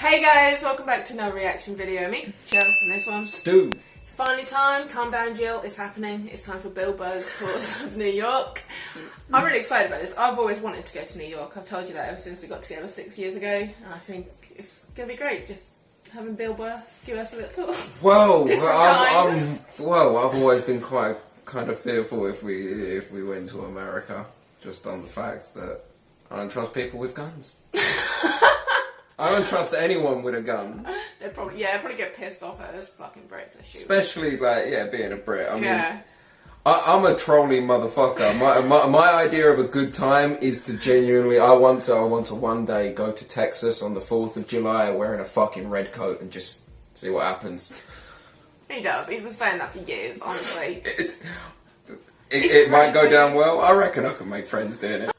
Hey guys, welcome back to another reaction video. Me, Chels, and this one. Stu. It's finally time. Calm down, Jill. It's happening. It's time for Bill Burr's tours of New York. I'm really excited about this. I've always wanted to go to New York. I've told you that ever since we got together 6 years ago. And I think it's going to be great just having Bill Burr give us a little tour. Well, I've always been quite kind of fearful if we went to America, just on the fact that I don't trust people with guns. I don't trust anyone with a gun. They'd probably get pissed off at us fucking Brits and shoot. Especially being a Brit. I mean, I'm a trolling motherfucker. My idea of a good time is to genuinely. I want to one day go to Texas on the 4th of July wearing a fucking red coat and just see what happens. He does. He's been saying that for years. Honestly, it might go down well. I reckon I can make friends doing it.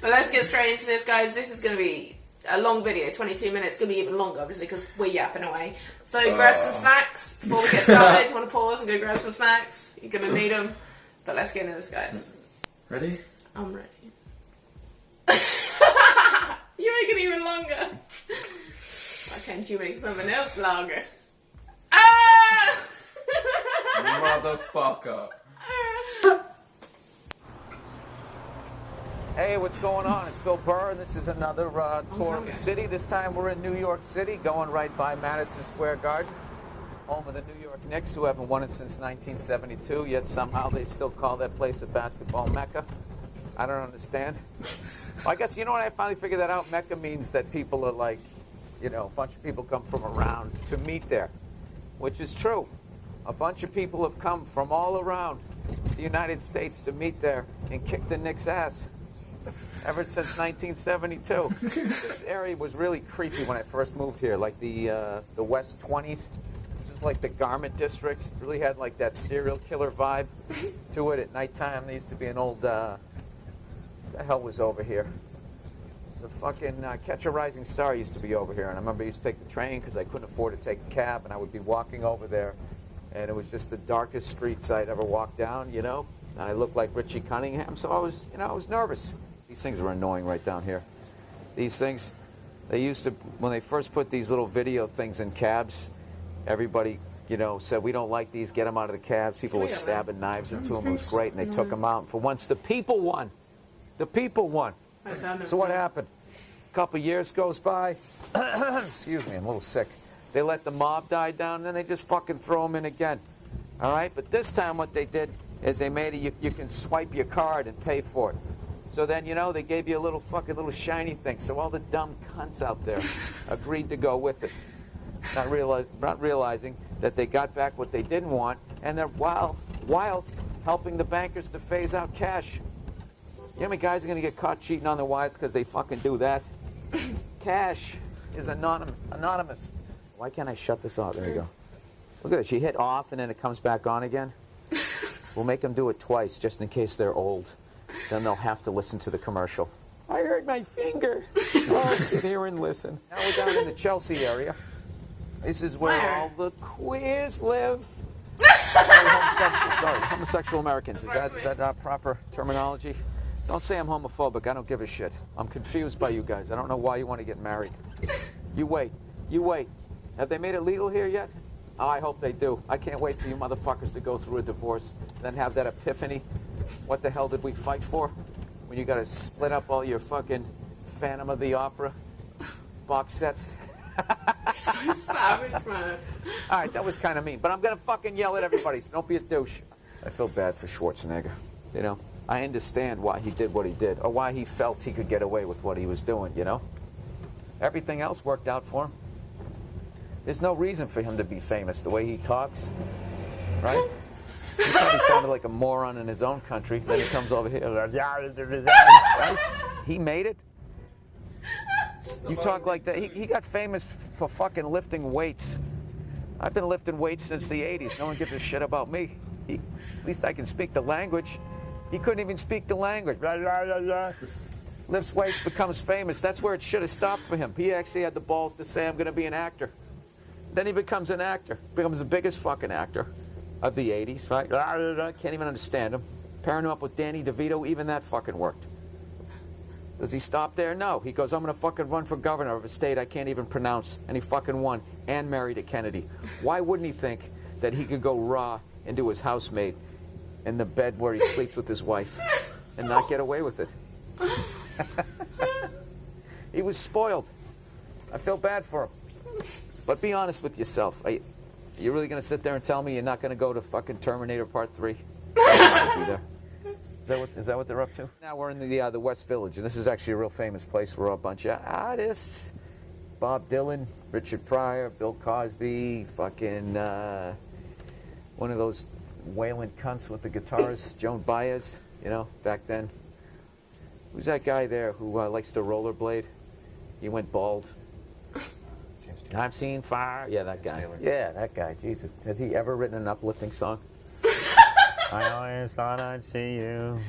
But let's get straight into this, guys. This is going to be a long video, 22 minutes. It's going to be even longer, obviously, because we're yapping away. So grab some snacks before we get started. If you want to pause and go grab some snacks, you're going to need them. But let's get into this, guys. Ready? I'm ready. You make it even longer. Why can't you make something else longer? Ah! Motherfucker. Hey, what's going on? It's Bill Burr, and this is another tour of the city. This time we're in New York City, going right by Madison Square Garden, home of the New York Knicks, who haven't won it since 1972, yet somehow they still call that place a basketball mecca. I don't understand. Well, I guess, you know what, I finally figured that out. Mecca means that people are like, you know, a bunch of people come from around to meet there, which is true. A bunch of people have come from all around the United States to meet there and kick the Knicks' ass. Ever since 1972. This area was really creepy when I first moved here, like the West 20s. This was like the garment district. It really had like that serial killer vibe to it at nighttime. There used to be an old, what the hell was over here? The fucking Catch a Rising Star used to be over here. And I remember I used to take the train because I couldn't afford to take a cab, and I would be walking over there. And it was just the darkest streets I'd ever walked down, you know. And I looked like Richie Cunningham, so I was nervous. These things were annoying right down here. These things, they used to, when they first put these little video things in cabs, everybody, you know, said, we don't like these, get them out of the cabs. People were stabbing knives into them. It was great, and they took them out. And for once, the people won. The people won. So what happened? A couple years goes by. Excuse me, I'm a little sick. They let the mob die down, and then they just fucking throw them in again. All right? But this time what they did is they made it, you can swipe your card and pay for it. So then, you know, they gave you a little shiny thing. So all the dumb cunts out there agreed to go with it. Not realizing that they got back what they didn't want, and they're whilst helping the bankers to phase out cash. You know how many guys are going to get caught cheating on their wives because they fucking do that? Cash is anonymous. Why can't I shut this off? There you go. Look at it. She hit off, and then it comes back on again. We'll make them do it twice, just in case they're old. Then they'll have to listen to the commercial. I hurt my finger. Oh, sit here and listen. Now we're down in the Chelsea area. This is where all the queers live. Homosexual Americans. Is that proper terminology? Don't say I'm homophobic. I don't give a shit. I'm confused by you guys. I don't know why you want to get married. You wait. You wait. Have they made it legal here yet? Oh, I hope they do. I can't wait for you motherfuckers to go through a divorce, then have that epiphany. What the hell did we fight for? When you got to split up all your fucking Phantom of the Opera box sets. So savage, man. All right, that was kind of mean, but I'm going to fucking yell at everybody, so don't be a douche. I feel bad for Schwarzenegger. You know, I understand why he did what he did, or why he felt he could get away with what he was doing, you know? Everything else worked out for him. There's no reason for him to be famous the way he talks, right? He probably sounded like a moron in his own country. Then he comes over here, right? He made it. You talk like that. He got famous for fucking lifting weights. I've been lifting weights since the 80s. No one gives a shit about me. At least I can speak the language. He couldn't even speak the language. Lifts weights, becomes famous. That's where it should have stopped for him. He actually had the balls to say, I'm going to be an actor. Then he becomes an actor. Becomes the biggest fucking actor of the 80s, right? Can't even understand him. Pairing him up with Danny DeVito, even that fucking worked. Does he stop there? No. He goes, I'm going to fucking run for governor of a state I can't even pronounce. And he fucking won and married a Kennedy. Why wouldn't he think that he could go raw into his housemaid in the bed where he sleeps with his wife and not get away with it? He was spoiled. I feel bad for him. But be honest with yourself. Are you really going to sit there and tell me you're not going to go to fucking Terminator Part 3? Is that what they're up to? Now we're in the West Village, and this is actually a real famous place where a bunch of artists, Bob Dylan, Richard Pryor, Bill Cosby, fucking one of those wailing cunts with the guitars, Joan Baez, you know, back then. Who's that guy there who likes to rollerblade? He went bald. I've seen fire. Yeah, that guy. Yeah, that guy. Jesus. Has he ever written an uplifting song? I always thought I'd see you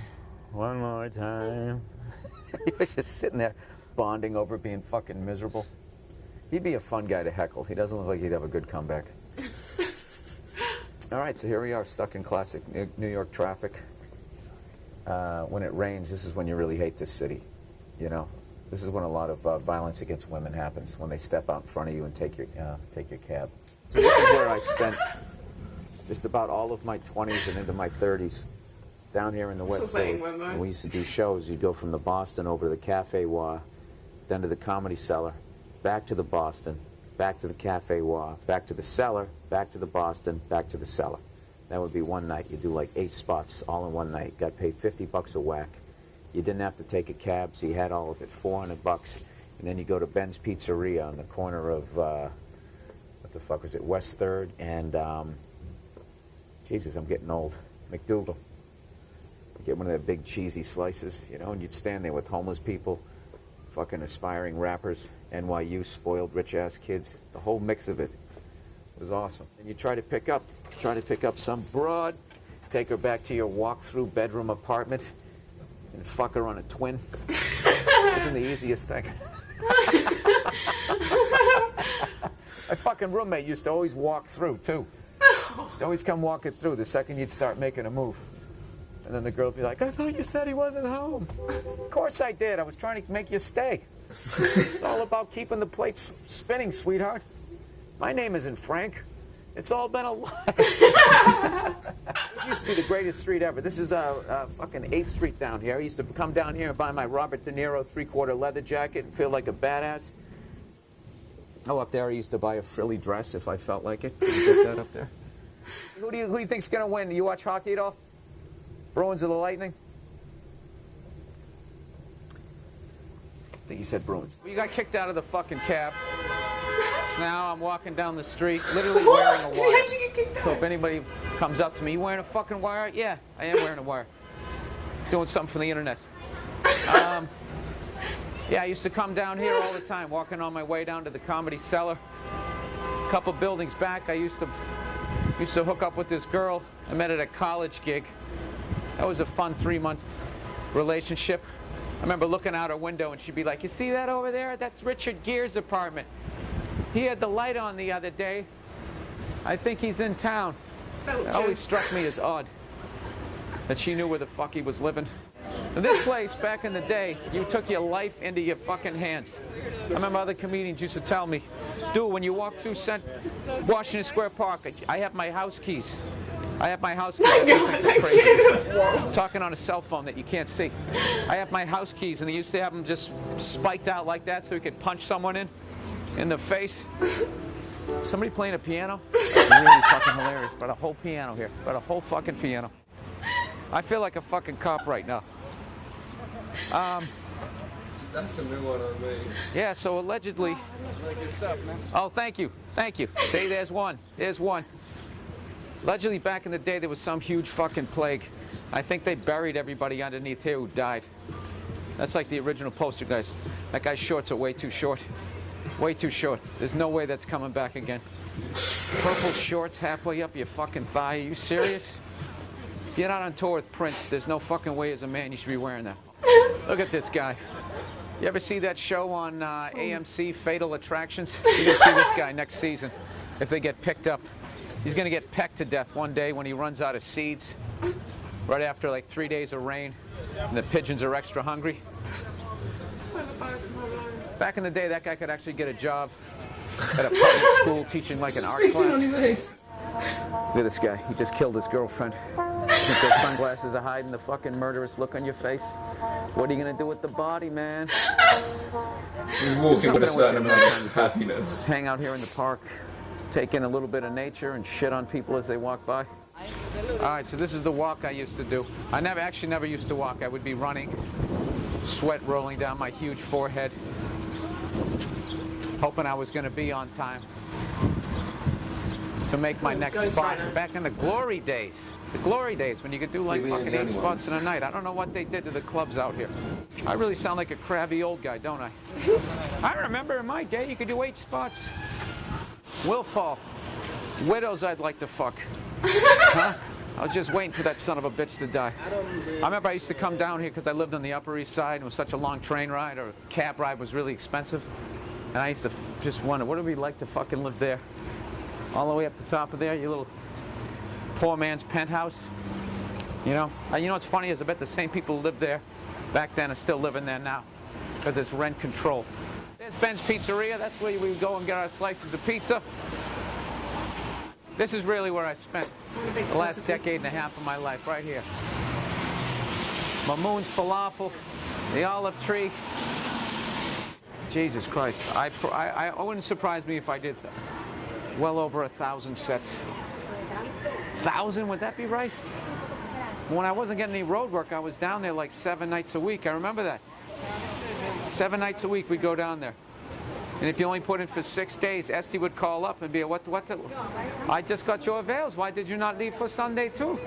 one more time. He was just sitting there bonding over being fucking miserable. He'd be a fun guy to heckle. He doesn't look like he'd have a good comeback. All right, so here we are, stuck in classic New York traffic. When it rains, this is when you really hate this city, you know. This is when a lot of violence against women happens, when they step out in front of you and take your cab. So this is where I spent just about all of my 20s and into my 30s, down here in the West Village. When we used to do shows, you'd go from the Boston over to the Cafe Wah, then to the Comedy Cellar, back to the Boston, back to the Cafe Wah, back to the Cellar, back to the Boston, back to the Cellar. That would be one night. You do like 8 spots all in one night. Got paid $50 a whack. You didn't have to take a cab, so you had all of it, $400. And then you go to Ben's Pizzeria on the corner of, what the fuck was it, West 3rd and, Jesus, I'm getting old, McDougal. Get one of their big cheesy slices, you know, and you'd stand there with homeless people, fucking aspiring rappers, NYU spoiled rich-ass kids. The whole mix of it was awesome. And you try to pick up some broad, take her back to your walk-through bedroom apartment, and fuck her on a twin. Wasn't the easiest thing. My fucking roommate used to always walk through, too. Used to always come walking through the second you'd start making a move. And then the girl would be like, I thought you said he wasn't home. Of course I did. I was trying to make you stay. It's all about keeping the plates spinning, sweetheart. My name isn't Frank. It's all been a lie. This used to be the greatest street ever. This is fucking 8th Street down here. I used to come down here and buy my Robert De Niro 3/4 leather jacket and feel like a badass. Oh, up there I used to buy a frilly dress if I felt like it. Can you get that up there? Who do you think's going to win? You watch hockey at all? Bruins or the Lightning? I think you said Bruins. Well, you got kicked out of the fucking cab. So now I'm walking down the street, literally wearing a wire. How'd you get kicked out? So if anybody comes up to me, you wearing a fucking wire? Yeah, I am wearing a wire. Doing something for the internet. Yeah, I used to come down here all the time, walking on my way down to the Comedy Cellar. A couple buildings back, I used to hook up with this girl I met at a college gig. That was a fun 3-month relationship. I remember looking out her window and she'd be like, you see that over there? That's Richard Gere's apartment. He had the light on the other day. I think he's in town. It always struck me as odd that she knew where the fuck he was living. In this place, back in the day, you took your life into your fucking hands. I remember other comedians used to tell me, dude, when you walk through Washington Square Park, I have my house keys. I have my house keys. I'm talking on a cell phone that you can't see. I have my house keys, and they used to have them just spiked out like that so you could punch someone in the face. Somebody playing a piano? Really fucking hilarious. But a whole piano here. But a whole fucking piano. I feel like a fucking cop right now. That's a new one on me. Yeah, so allegedly. Good stuff, man. Oh, thank you. Thank you. See, there's one. There's one. Allegedly, back in the day, there was some huge fucking plague. I think they buried everybody underneath here who died. That's like the original poster, guys. That guy's shorts are way too short. Way too short. There's no way that's coming back again. Purple shorts halfway up your fucking thigh. Are you serious? If you're not on tour with Prince, there's no fucking way as a man you should be wearing that. Look at this guy. You ever see that show on AMC, Fatal Attractions? You're going to see this guy next season if they get picked up. He's going to get pecked to death one day when he runs out of seeds, right after like 3 days of rain, and the pigeons are extra hungry. Back in the day, that guy could actually get a job at a public school teaching like an art class. On his head. Look at this guy. He just killed his girlfriend. Think those sunglasses are hiding the fucking murderous look on your face? What are you gonna do with the body, man? He's walking with a certain amount of happiness. Hang out here in the park, take in a little bit of nature and shit on people as they walk by. All right, so this is the walk I used to do. I never used to walk. I would be running, sweat rolling down my huge forehead, hoping I was gonna be on time to make my next spot. Back in the glory days. The glory days when you could do like fucking 8 spots in a night. I don't know what they did to the clubs out here. I really sound like a crabby old guy, don't I? I remember in my day you could do 8 spots. Will fall. Widows I'd like to fuck. Huh? I was just waiting for that son of a bitch to die. I remember I used to come down here because I lived on the Upper East Side and it was such a long train ride or cab ride was really expensive. And I used to just wonder, what would it be like to fucking live there? All the way up the top of there, your little poor man's penthouse. You know? And you know what's funny is I bet the same people who lived there back then are still living there now because it's rent control. There's Ben's Pizzeria. That's where we would go and get our slices of pizza. This is really where I spent the last decade and a half of my life, right here. Mamoon's Falafel, the olive tree. Jesus Christ. I wouldn't surprise me if I did well over 1,000 sets. 1,000, would that be right? When I wasn't getting any road work, I was down there like 7 nights a week. I remember that. 7 nights a week we'd go down there. And if you only put in for 6 days, Esty would call up and be, I just got your avails. Why did you not leave for Sunday too?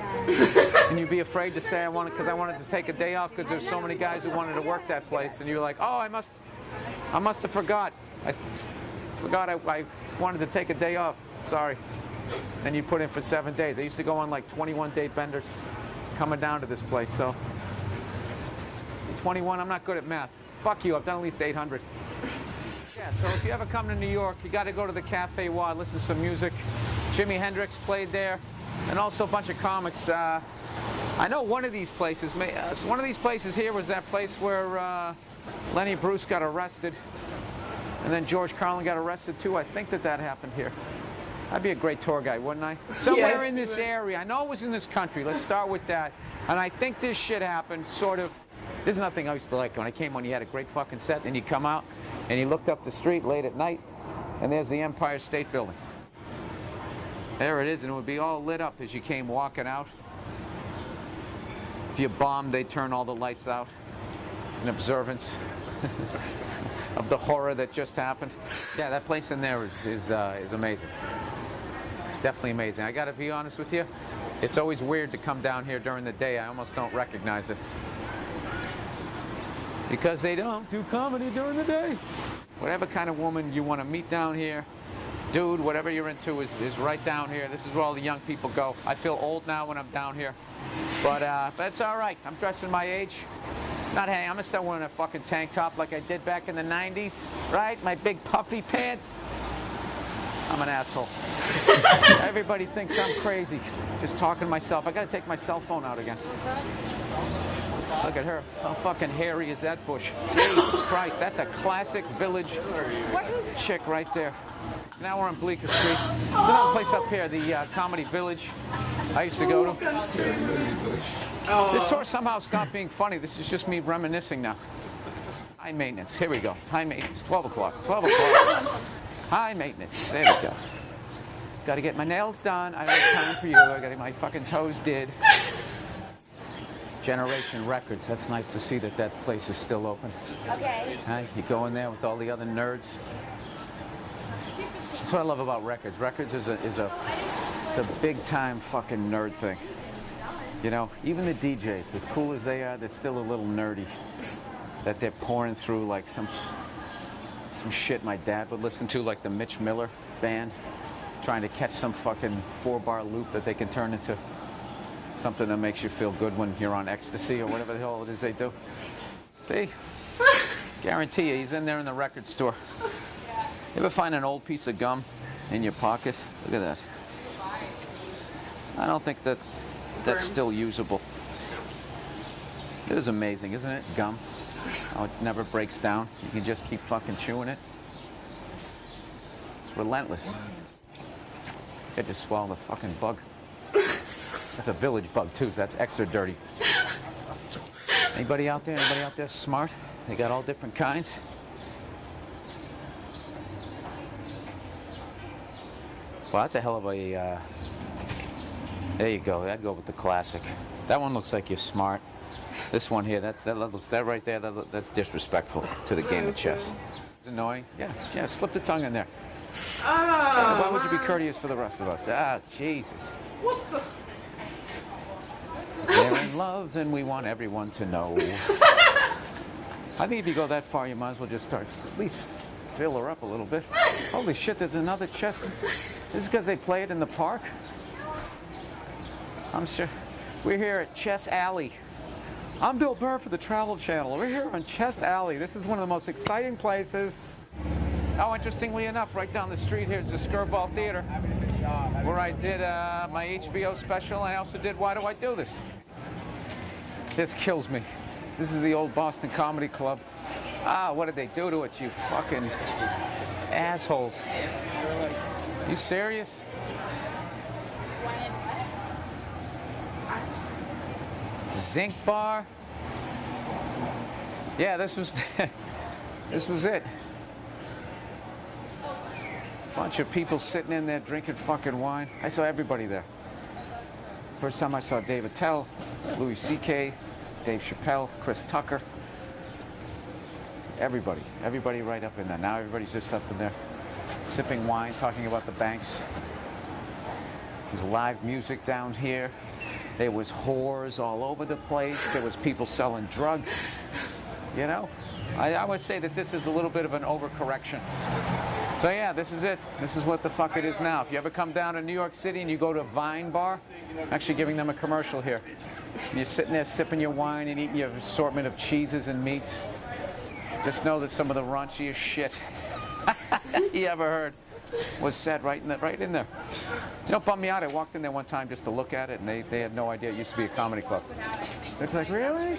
And you'd be afraid to say, because I wanted to take a day off because there's so many guys who wanted to work that place. And you're like, oh, I must have forgot. I wanted to take a day off. Sorry. And you put in for 7 days. I used to go on like 21-day benders coming down to this place. So 21, I'm not good at math. Fuck you, I've done at least 800. Yeah, so if you ever come to New York, you got to go to the Cafe Wad, listen to some music. Jimi Hendrix played there, and also a bunch of comics. I know one of these places, here was that place where Lenny Bruce got arrested, and then George Carlin got arrested too. I think that happened here. I'd be a great tour guide, wouldn't I? Somewhere in this area. I know it was in this country. Let's start with that. And I think this shit happened sort of. There's nothing I used to like. When I came on, you had a great fucking set, and you come out, and you looked up the street late at night, and there's the Empire State Building. There it is, and it would be all lit up as you came walking out. If you bombed, they'd turn all the lights out in observance of the horror that just happened. Yeah, that place in there is amazing. Definitely amazing. I gotta be honest with you, it's always weird to come down here during the day. I almost don't recognize it. Because they don't do comedy during the day. Whatever kind of woman you want to meet down here, dude, whatever you're into is right down here. This is where all the young people go. I feel old now when I'm down here. But it's all right. I'm dressing my age. I'm gonna start wearing a fucking tank top like I did back in the 90s, right? My big puffy pants. I'm an asshole. Everybody thinks I'm crazy. Just talking to myself. I gotta take my cell phone out again. Look at her. How fucking hairy is that bush? Jesus Christ, that's a classic village chick right there. So now we're on Bleecker Street. There's another place up here, the Comedy Village I used to go to. This horse somehow stopped being funny. This is just me reminiscing now. High maintenance. Here we go. High maintenance. 12 o'clock. 12 o'clock. High maintenance. There we go. Got to get my nails done. I don't have time for you. I got to get my fucking toes did. Generation Records. That's nice to see that place is still open. Okay. You go in there with all the other nerds. That's what I love about Records. Records is a big-time fucking nerd thing. You know, even the DJs, as cool as they are, they're still a little nerdy. That they're pouring through like some shit my dad would listen to, like the Mitch Miller band, trying to catch some fucking 4-bar loop that they can turn into something that makes you feel good when you're on ecstasy or whatever the hell it is they do. See? Guarantee you, he's in there in the record store. You ever find an old piece of gum in your pocket? Look at that. I don't think that's still usable. It is amazing, isn't it? Gum. Oh, it never breaks down. You can just keep fucking chewing it. It's relentless. I just swallow the fucking bug. That's a village bug too, so that's extra dirty. Anybody out there? Anybody out there smart? They got all different kinds. Well, that's a hell of a, there you go. I'd go with the classic. That one looks like you're smart. This one here, that right there, that's disrespectful to the game of chess. It's annoying. Yeah, slip the tongue in there. Oh, why would you be courteous for the rest of us? Ah, Jesus. What the? They're in love, and we want everyone to know. I think if you go that far, you might as well just start, at least fill her up a little bit. Holy shit, there's another chess. This is because they play it in the park? I'm sure. We're here at Chess Alley. I'm Bill Burr for the Travel Channel. We're here on Chess Alley. This is one of the most exciting places. Oh, interestingly enough, right down the street here is the Skirball Theater, where I did my HBO special, and I also did Why Do I Do This? This kills me. This is the old Boston Comedy Club. Ah, what did they do to it, you fucking assholes? You serious? Zinc bar? Yeah, this was this was it. Bunch of people sitting in there drinking fucking wine. I saw everybody there. First time I saw Dave Attell, Louis C.K., Dave Chappelle, Chris Tucker. Everybody right up in there. Now everybody's just up in there sipping wine, talking about the banks. There's live music down here. There was whores all over the place. There was people selling drugs. You know, I would say that this is a little bit of an overcorrection. So yeah, this is it. This is what the fuck it is now. If you ever come down to New York City and you go to Vine Bar, I'm actually giving them a commercial here. You're sitting there sipping your wine and eating your assortment of cheeses and meats. Just know that some of the raunchiest shit you ever heard was said right in there. You know, bummed me out. I walked in there one time just to look at it, and they had no idea it used to be a comedy club. It's like, really?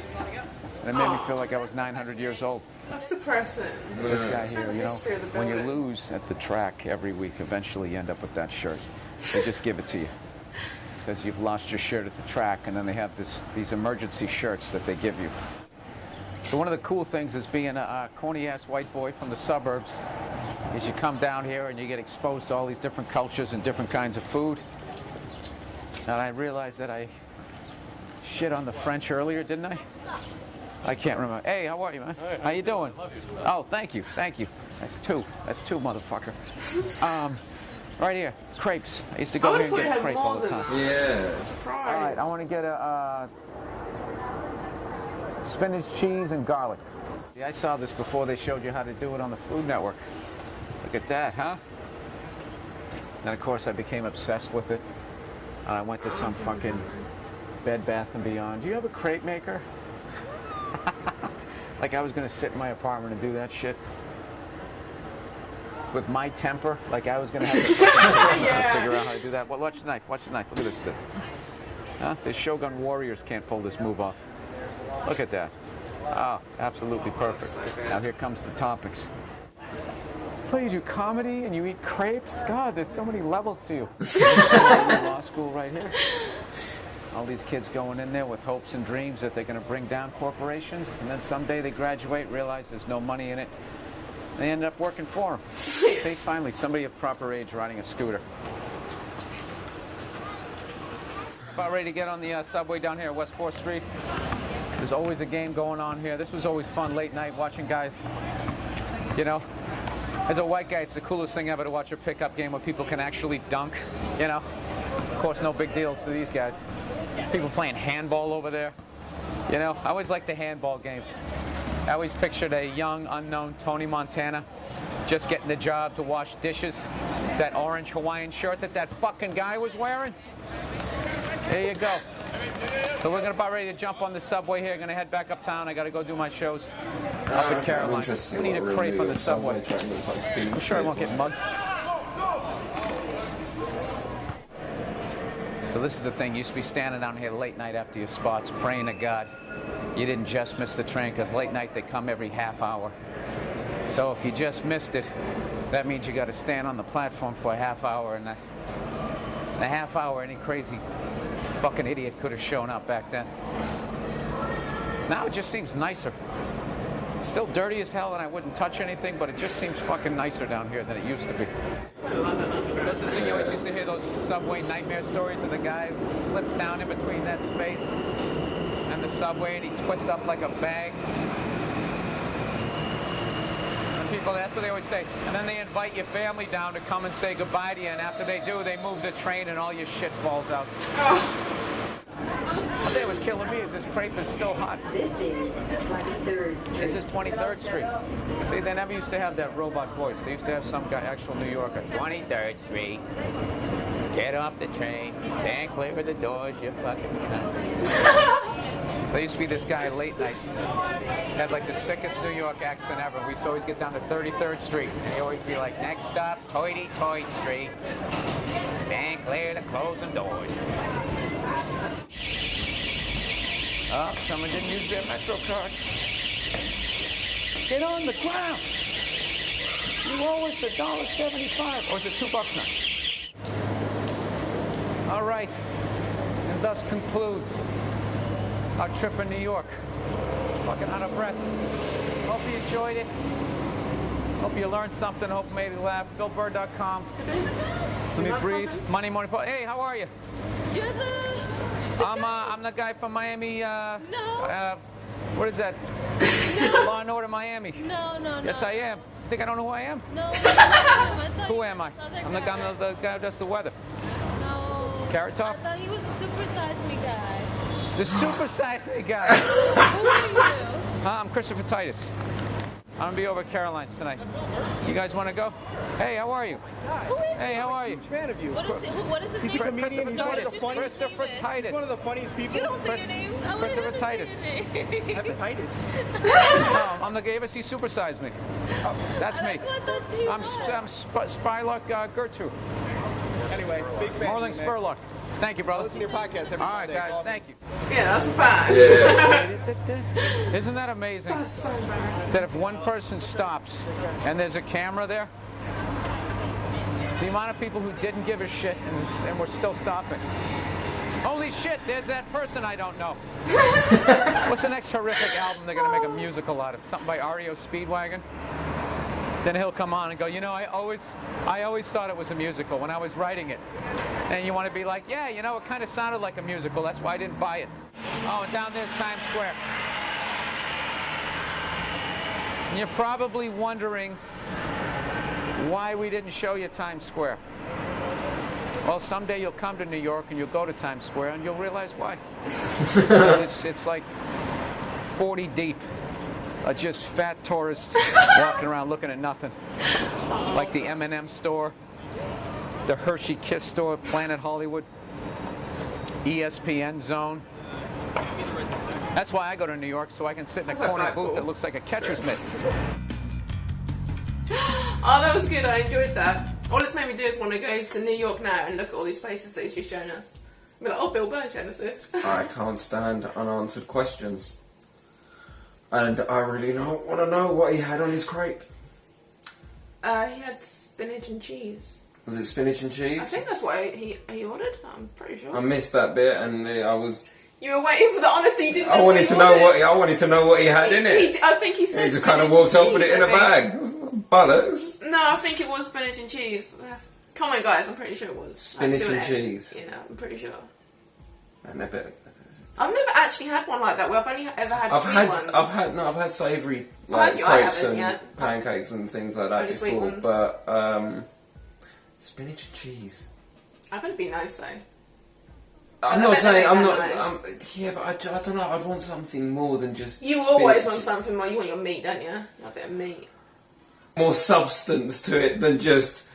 And it made me feel like I was 900 years old. That's depressing. This guy here, you know, when you lose at the track every week, eventually you end up with that shirt. They just give it to you because you've lost your shirt at the track, and then they have these emergency shirts that they give you. So one of the cool things is being a corny-ass white boy from the suburbs is you come down here and you get exposed to all these different cultures and different kinds of food. And I realized that I shit on the French earlier, didn't I? I can't remember. Hey, how are you, man? Hey, how you doing? I love you, sir. Oh, thank you. That's two, motherfucker. Right here, crepes. I used to go here and get a crepe all the time. Yeah. Surprise. All right, I want to get a spinach, cheese, and garlic. Yeah, I saw this before they showed you how to do it on the Food Network. Look at that, huh? And of course, I became obsessed with it. And I went to some fucking Bed Bath & Beyond. Do you have a crepe maker? Like I was going to sit in my apartment and do that shit. With my temper, like I was going to have to figure out how to do that. Well, watch the knife. Look at this shit. Huh? The Shogun Warriors can't pull this move off. Look at that. Oh, absolutely perfect. Now here comes the topics. So you do comedy and you eat crepes? God, there's so many levels to you. Law school right here. All these kids going in there with hopes and dreams that they're going to bring down corporations, and then someday they graduate, realize there's no money in it, and they end up working for them. See, finally, somebody of proper age riding a scooter. About ready to get on the subway down here at West 4th Street. There's always a game going on here. This was always fun late night watching guys, you know. As a white guy, it's the coolest thing ever to watch a pickup game where people can actually dunk, you know. Of course, no big deals to these guys. People playing handball over there. You know, I always liked the handball games. I always pictured a young, unknown Tony Montana just getting the job to wash dishes. That orange Hawaiian shirt that fucking guy was wearing. There you go. So we're about ready to jump on the subway here. Going to head back uptown. I got to go do my shows up in Carolina. I need a crepe on the subway. I'm sure I won't get mugged. So this is the thing. You used to be standing down here late night after your spots, praying to God. you didn't just miss the train, because late night they come every half hour. So if you just missed it, that means you got to stand on the platform for a half hour, and in a half hour any crazy fucking idiot could have shown up back then. Now it just seems nicer. Still dirty as hell, and I wouldn't touch anything, but it just seems fucking nicer down here than it used to be. That's the thing, you always used to hear those subway nightmare stories of the guy who slips down in between that space and the subway, and he twists up like a bag. And people, that's what they always say. And then they invite your family down to come and say goodbye to you, and after they do, they move the train and all your shit falls out. What they was killing me is this crepe is still hot. This is 23rd Street. See, they never used to have that robot voice. They used to have some guy, actual New Yorker. 23rd Street. Get off the train. Stand clear of the doors, you fucking cunt. There used to be this guy late night. Had like the sickest New York accent ever. We used to always get down to 33rd Street. And he'd always be like, next stop, Toy Street. Stand clear of the closing doors. Oh, someone didn't use their Metro card. Get on the ground. You owe us $1.75. Or is it $2 now? All right. And thus concludes our trip in New York. Fucking out of breath. Hope you enjoyed it. Hope you learned something. Hope you made you laugh. BillBurr.com. Let me breathe. Monday Morning Post. Hey, how are you? You're the... I'm the guy from Miami. No. What is that? Law and Order Miami. No. Yes, I am. Think I don't know who I am? No. Who am I? I'm the guy who does the weather. No. Carrot Top? I thought he was the Super Size Me guy. The Super Size Me guy. Who are you? I'm Christopher Titus. I'm going to be over at Caroline's tonight. You guys want to go? Hey, how are you? Who is Hey, how are you? I'm a fan of you. What is his He's a name? comedian. He's one of the funniest. Christopher Titus. He's one of the funniest people. You don't say your name. I wanna Christopher hear him Titus. say your name. Hepatitis. I'm the guy. You ever see Super Size Me? That's me. That's what I thought you I'm Spylock Gertrude. Anyway, big fan. Marling of you, man. Spurlock. Thank you, I brother. listen to your podcast every All right, Monday. guys. Awesome. Thank you. Yeah, that's fine. Yeah. Isn't that amazing? That's so embarrassing. That if one person stops and there's a camera there, the amount of people who didn't give a shit and were still stopping. Holy shit, there's that person I don't know. What's the next horrific album they're going to make a musical out of? Something by REO Speedwagon? Then he'll come on and go, you know, I always thought it was a musical when I was writing it. And you want to be like, yeah, you know, it kind of sounded like a musical. That's why I didn't buy it. Oh, and down there's Times Square. And you're probably wondering why we didn't show you Times Square. Well, someday you'll come to New York and you'll go to Times Square and you'll realize why. Because it's like 40 deep. Just fat tourists walking around looking at nothing. Like the M&M store, the Hershey Kiss store, Planet Hollywood, ESPN Zone. That's why I go to New York, so I can sit in a corner booth that looks like a catcher's mitt. Oh, that was good. I enjoyed that. All it's made me do is want to go to New York now and look at all these places that he's just shown us. Be like, oh, Bill Burr showed us this. I can't stand unanswered questions. And I really don't want to know what he had on his crepe. He had spinach and cheese. Was it spinach and I cheese? think that's what he ordered. I'm pretty sure. I missed that bit, and I was. You were waiting for the honesty. You didn't. I wanted to know what. I wanted to know what he had in it. I think he said. He just kind of spinach walked and off with cheese, it in a I think. bag. Bollocks. No, I think it was spinach and cheese. Come on, guys. I'm pretty sure it was Spinach and it. cheese. You know, I'm pretty sure. And they're better. I've never actually had one like that. Well, I've only ever had sweet ones. I've had savoury Oh, like have you? I crepes haven't and yet. pancakes and things like that Only sweet before, ones. but spinach and cheese. I bet it'd be nice though. I'm I not bet saying they're I'm not. nice. Yeah, but I don't know. I'd want something more than just. You spinach. always want something more. You want your meat, don't you? A bit of meat. More substance to it than just.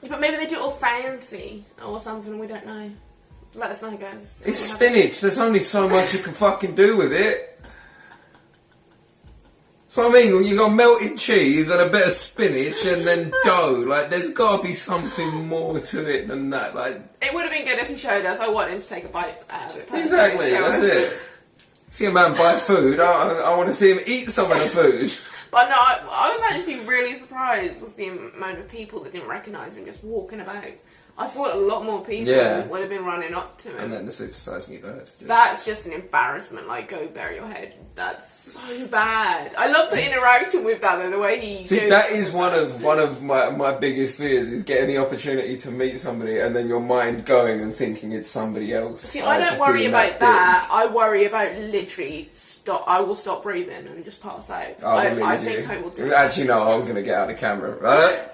Yeah, but maybe they do it all fancy or something. We don't know. Let us know, guys. It's spinach. There's only so much you can fucking do with it. That's what I mean. You got melted cheese and a bit of spinach and then dough. Like, there's got to be something more to it than that. Like, It would have been good if he showed us. I want him to take a bite out of it. personally, exactly. show That's us. it. See a man buy food, I want to see him eat some of the food. But no, I was actually really surprised with the amount of people that didn't recognise him just walking about. I thought a lot more people would have been running up to him. And then the Super-Size Me bird. That's just an embarrassment. Like, go bury your head. That's so bad. I love the interaction with that, though. The way he. See, that is one of my biggest fears, is getting the opportunity to meet somebody and then your mind going and thinking it's somebody else. See, I don't worry about that. I worry about literally I will stop breathing and just pass out. I think I will do it. Actually, no, I'm going to get out of camera. Right?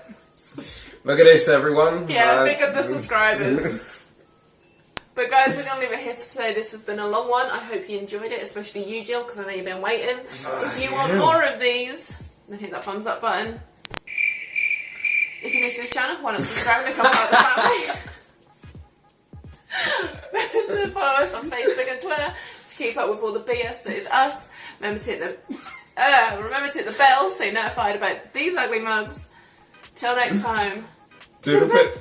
Look at this, everyone. Yeah, pick up the subscribers. But guys, we're going to leave it here for today. This has been a long one. I hope you enjoyed it, especially you, Jill, because I know you've been waiting. If you want more of these, then hit that thumbs up button. If you're new to this channel, why not subscribe and become part of the family? Remember to follow us on Facebook and Twitter to keep up with all the BS that is us. Remember to hit the bell so you're notified about these ugly mugs. Till next time. Toodle pip.